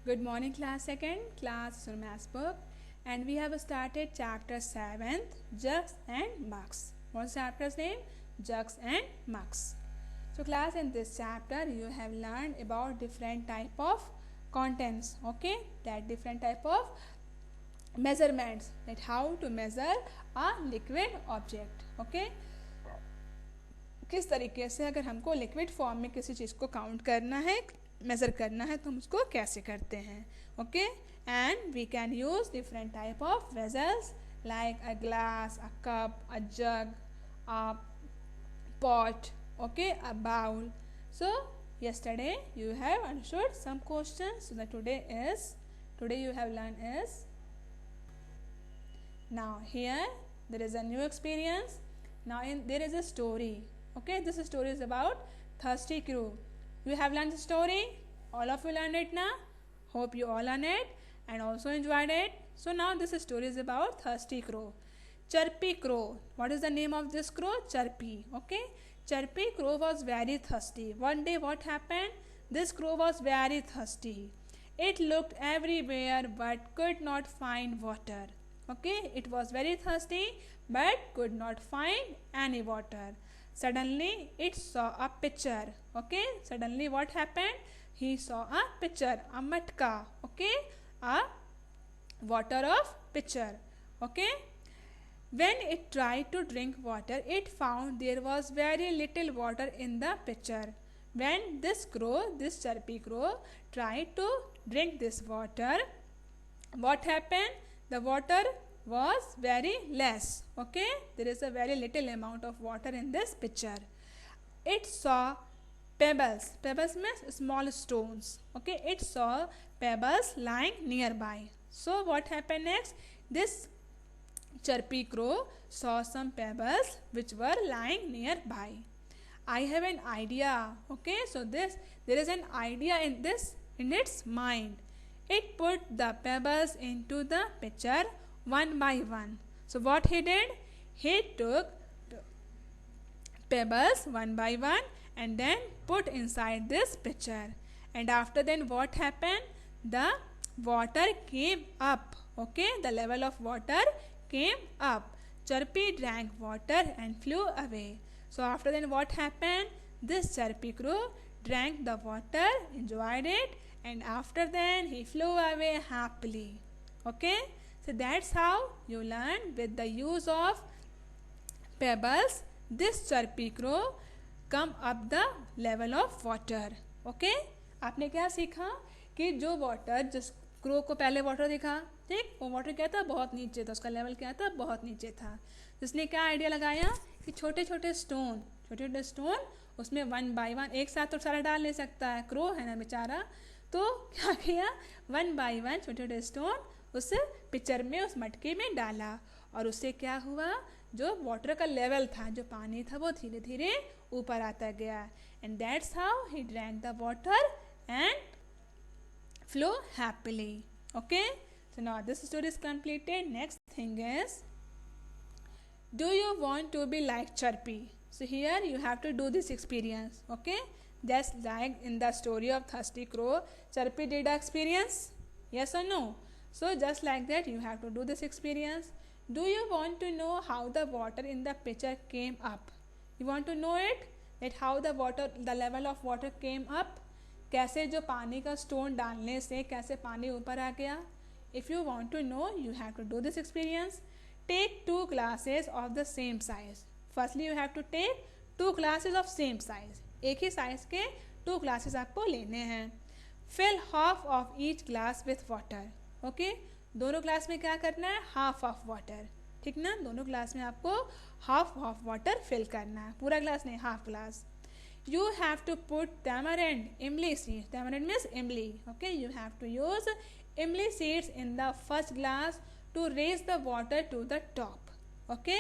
Good morning, class second. Class is on maths book, and we have started chapter 7th, Jugs and Mugs. What's the chapter's name? Jugs and Mugs. So, class, in this chapter, you have learned about different type of contents. Okay, that different type of measurements. That how to measure a liquid object. Okay. किस तरीके से अगर हमको liquid form में किसी चीज़ को count करना है, मेज़र करना है, तो हम उसको कैसे करते हैं. Okay, and we can use different type of vessels like a glass, a cup, a jug, a pot, okay, a bowl. So yesterday you have understood some questions. So today you have learned is, now here there is a new experience. Now there is a story. Okay, this story is about thirsty crow. You have learned the story. All of you learned it now. Hope you all learned it and also enjoyed it. So now this story is about thirsty crow. Chirpy crow. What is the name of this crow? Chirpy. Okay. Chirpy crow was very thirsty. One day what happened? This crow was very thirsty. It looked everywhere but could not find water. Okay. It was very thirsty but could not find any water. Suddenly it saw a pitcher. Okay. Suddenly what happened? He saw a pitcher, a matka. Okay. A water of pitcher. Okay. When it tried to drink water, it found there was very little water in the pitcher. When this chirpy crow, tried to drink this water, what happened? The water was very less. Okay, there is a very little amount of water in this pitcher. It saw pebbles. Pebbles means small stones. Okay, it saw pebbles lying nearby. So what happened next? This chirpy crow saw some pebbles which were lying nearby. I have an idea. Okay, so there is an idea in its mind. It put the pebbles into the pitcher one by one. So what he did? He took pebbles one by one and then put inside this pitcher. And after then what happened? The water came up. Okay, the level of water came up. Chirpy drank water and flew away. So after then what happened? This chirpy crow drank the water, enjoyed it, and after then he flew away happily. Okay, so that's how you learn with the use of pebbles. This chirpy crow come up the level of water. Okay, आपने क्या सीखा कि जो water जिस crow को पहले water दिखा, ठीक, वो वाटर क्या था? बहुत नीचे था, उसका लेवल क्या था? बहुत नीचे था. जिसने क्या आइडिया लगाया कि छोटे छोटे स्टोन उसमें वन बाय वन, एक साथ तो सारा डाल नहीं सकता है, क्रो है ना बेचारा, तो क्या किया? वन बाय वन छोटे छोटे स्टोन उस पिक्चर में, उस मटके में डाला, और उससे क्या हुआ? जो वाटर का लेवल था, जो पानी था, वो धीरे धीरे ऊपर आता गया. And that's how he drank the water and flow happily. Okay, so now this story is completed. Next thing is, do you want to be like Chirpy? So here you have to do this experience. Okay, just like in the story of thirsty crow, Chirpy did the experience, yes or no? So just like that you have to do this experience. Do you want to know how the water in the pitcher came up? You want to know it, that how the level of water came up? कैसे जो पानी का stone डालने से कैसे पानी ऊपर आ गया? If you want to know, you have to do this experience. Take 2 glasses of the same size. Firstly you have to take 2 glasses of same size. एक ही साइज के 2 glasses आपको लेने हैं. Fill half of each glass with water. Okay, दोनों glass में क्या करना है? Half of water. ठीक ना, दोनों ग्लास में आपको हाफ ऑफ वाटर फिल करना है, पूरा ग्लास नहीं, half glass. You have to put tamarind, imli seeds. Tamarind means imli. Okay, you have to use imli seeds in the first glass to raise the water to the top. Okay,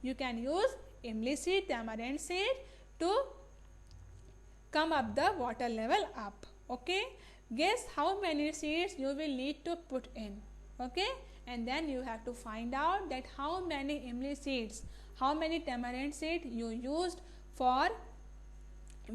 you can use imli seed, tamarind seed to come up the water level up. Okay, guess how many seeds you will need to put in. Okay, and then you have to find out that how many imli seeds, how many tamarind seed you used for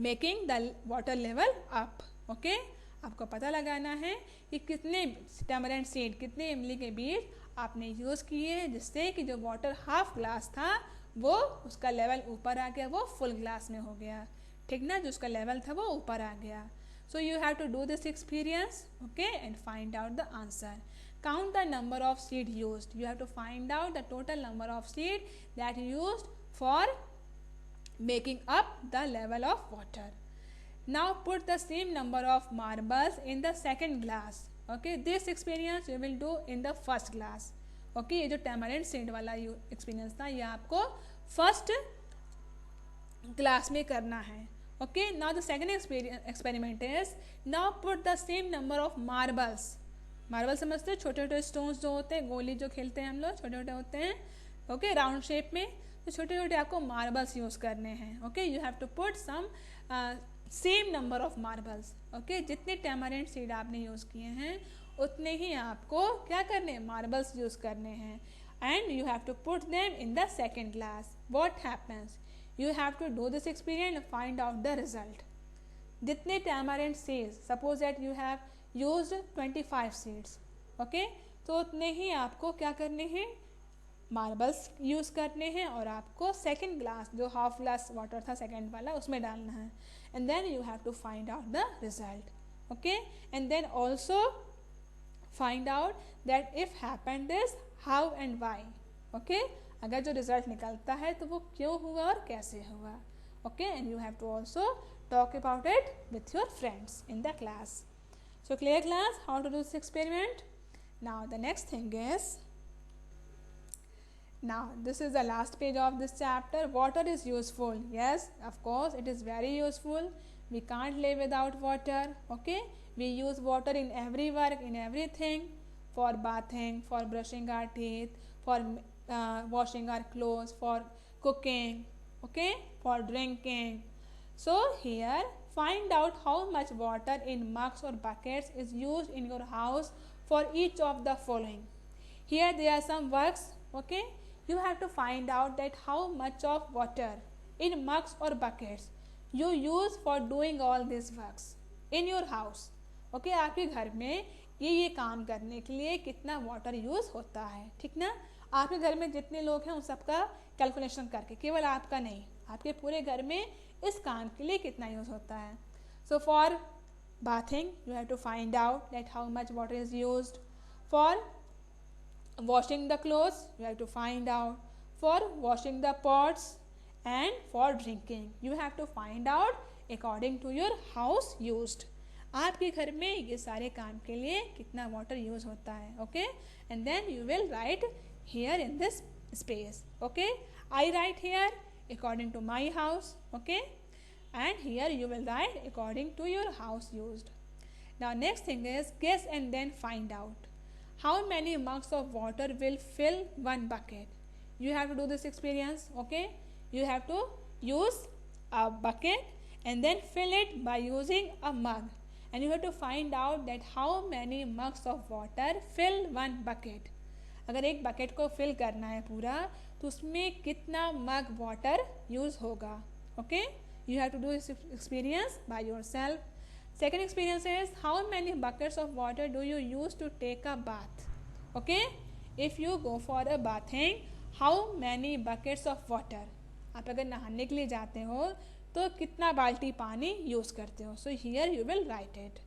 making the water level up. Okay, आपको पता लगाना है कि कितने tamarind seed, कितने इमली के बीज आपने यूज़ किए हैं, जिससे कि जो वाटर हाफ ग्लास था वो उसका लेवल ऊपर आ गया, वो फुल ग्लास में हो गया, ठीक ना, जो उसका लेवल था वो ऊपर आ गया. So you have to do this experience, okay, and find out the answer. Count the number of seed used. You have to find out the total number of seed that you used for making up the level of water. Now put the same number of marbles in the second glass. Okay, this experience you will do in the first glass. Okay, ये जो tamarind seed वाला experience था, ये आपको first glass में करना है. Okay, now the second experiment is, now put the same number of marbles. Marble समझते हैं, छोटे छोटे स्टोन्स जो होते हैं, गोली जो खेलते हैं हम लोग, छोटे छोटे होते हैं, ओके, राउंड शेप में, तो छोटे छोटे आपको मार्बल्स यूज़ करने हैं. Okay, you have to put some same number of marbles. Okay, जितने टैमरिंड सीड आपने यूज़ किए हैं उतने ही आपको क्या करने हैं, मार्बल्स यूज़ करने हैं. And you have to put them in the second glass. What happens, you have to do this experiment and find out the result. जितने tamarind seeds, suppose that you have used 25 seeds, okay, तो उतने ही आपको क्या करने हैं, marbles use करने हैं, और आपको सेकेंड ग्लास, जो हाफ ग्लास वाटर था सेकेंड वाला, उसमें डालना है. And then you have to find out the result. Okay, and then also find out that if happen this, how and why. Okay, अगर जो रिजल्ट निकलता है तो वो क्यों हुआ और कैसे हुआ. Okay, and you have to also talk about it with your friends in the class. So clear class, how to do this experiment. Now the next thing is, now this is the last page of this chapter. Water is useful. Yes, of course it is very useful. We can't live without water. Okay, we use water in every work, in everything, for bathing, for brushing our teeth, for washing our clothes, for cooking, okay, for drinking. So here find out how much water in mugs or buckets is used in your house for each of the following. Here there are some works. Okay, you have to find out that how much of water in mugs or buckets you use for doing all these works in your house. Okay, आपके घर में ये काम करने के लिए कितना water use होता है, ठीक ना. आपके घर में जितने लोग हैं उन सबका कैलकुलेशन करके, केवल आपका नहीं, आपके पूरे घर में इस काम के लिए कितना यूज़ होता है. So for bathing you have to find out that how much water is used. For washing the clothes you have to find out. For washing the pots and for drinking you have to find out according to your house used. आपके घर में ये सारे काम के लिए कितना water use होता है. Okay, and then you will write here in this space. Okay, I write here according to my house. Okay, and here you will write according to your house used. Now next thing is guess and then find out how many mugs of water will fill one bucket. You have to do this experience. Okay, you have to use a bucket and then fill it by using a mug, and you have to find out that how many mugs of water fill one bucket. अगर एक bucket को fill करना है पूरा, तो उसमें कितना mug water use होगा. Okay, you have to do this experience by yourself. Second experience is how many buckets of water do you use to take a bath. Okay, if you go for a bathing, how many buckets of water, आप अगर नहाने के लिए जाते हो तो कितना बाल्टी पानी यूज़ करते हो. So here you will write it.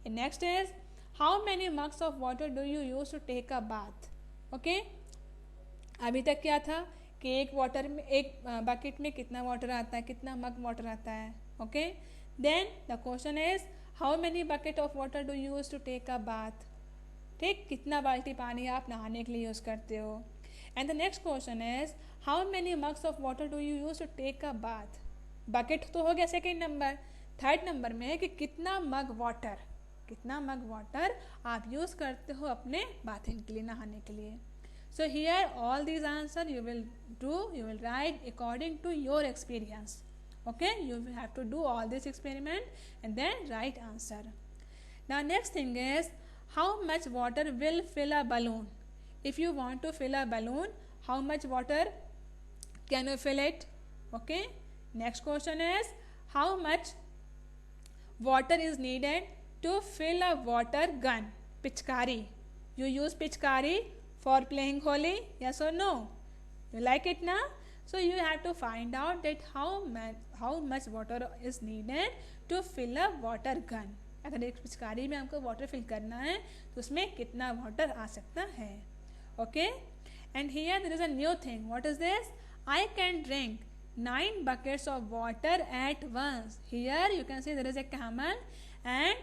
Next is how many mugs of water do you use to take a bath. Okay, अभी तक क्या था कि एक बकेट में कितना वाटर आता है, कितना मग वाटर आता है. Okay, then the question is how many bucket of water do use to take a bath. ठीक, कितना बाल्टी पानी आप नहाने के लिए यूज़ करते हो. And the next question is how many mugs of water do you use to take a bath. Bucket तो हो गया सेकेंड नंबर. थर्ड नंबर में है कि कितना मग वाटर आप यूज़ करते हो अपने बाथिंग के लिए, नहाने के लिए. So here all these answer you will write according to your experience. Okay, you have to do all this experiment and then write answer. Now next thing is how much water will fill a balloon. If you want to fill a balloon, how much water can you fill it? Okay, next question is how much water is needed to fill a water gun? Pichkari. You use pichkari for playing Holi? Yes or no? You like it now? So you have to find out that how much water is needed to fill a water gun. अगर एक पिचकारी में हमको water fill करना है तो उसमें कितना वाटर आ सकता है. Okay, and here there is a new thing. What is this? I can drink 9 buckets of water at once. Here you can see there is a camel and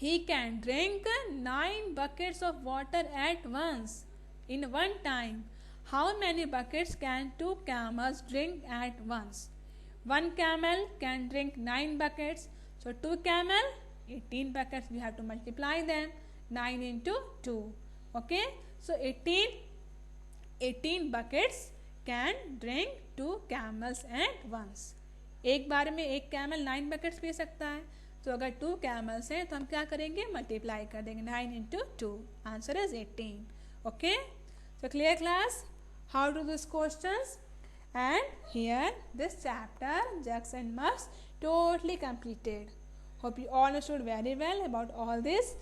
he can drink 9 buckets of water at once in one time. How many buckets can 2 camels drink at once? One camel can drink 9 buckets. So 2 camel, 18 buckets. We have to multiply them. 9 into 2. Okay. So 18 buckets can drink 2 camels at once. एक बार में एक camel 9 buckets P सकता है. तो अगर 2 camels हैं तो हम क्या करेंगे? मल्टीप्लाई कर देंगे. 9 into 2. Answer is 18. Okay. So clear class? How to do these questions? And here this chapter jugs and mugs totally completed. Hope you all understood very well about all this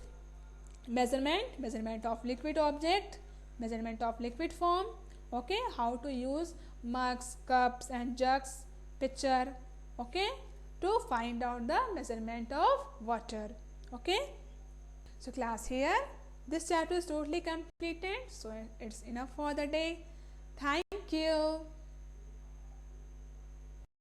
measurement of liquid object, measurement of liquid form. Okay, how to use mugs, cups and jugs, pitcher, okay, to find out the measurement of water. Okay, so class here this chapter is totally completed, so it's enough for the day. Thank you.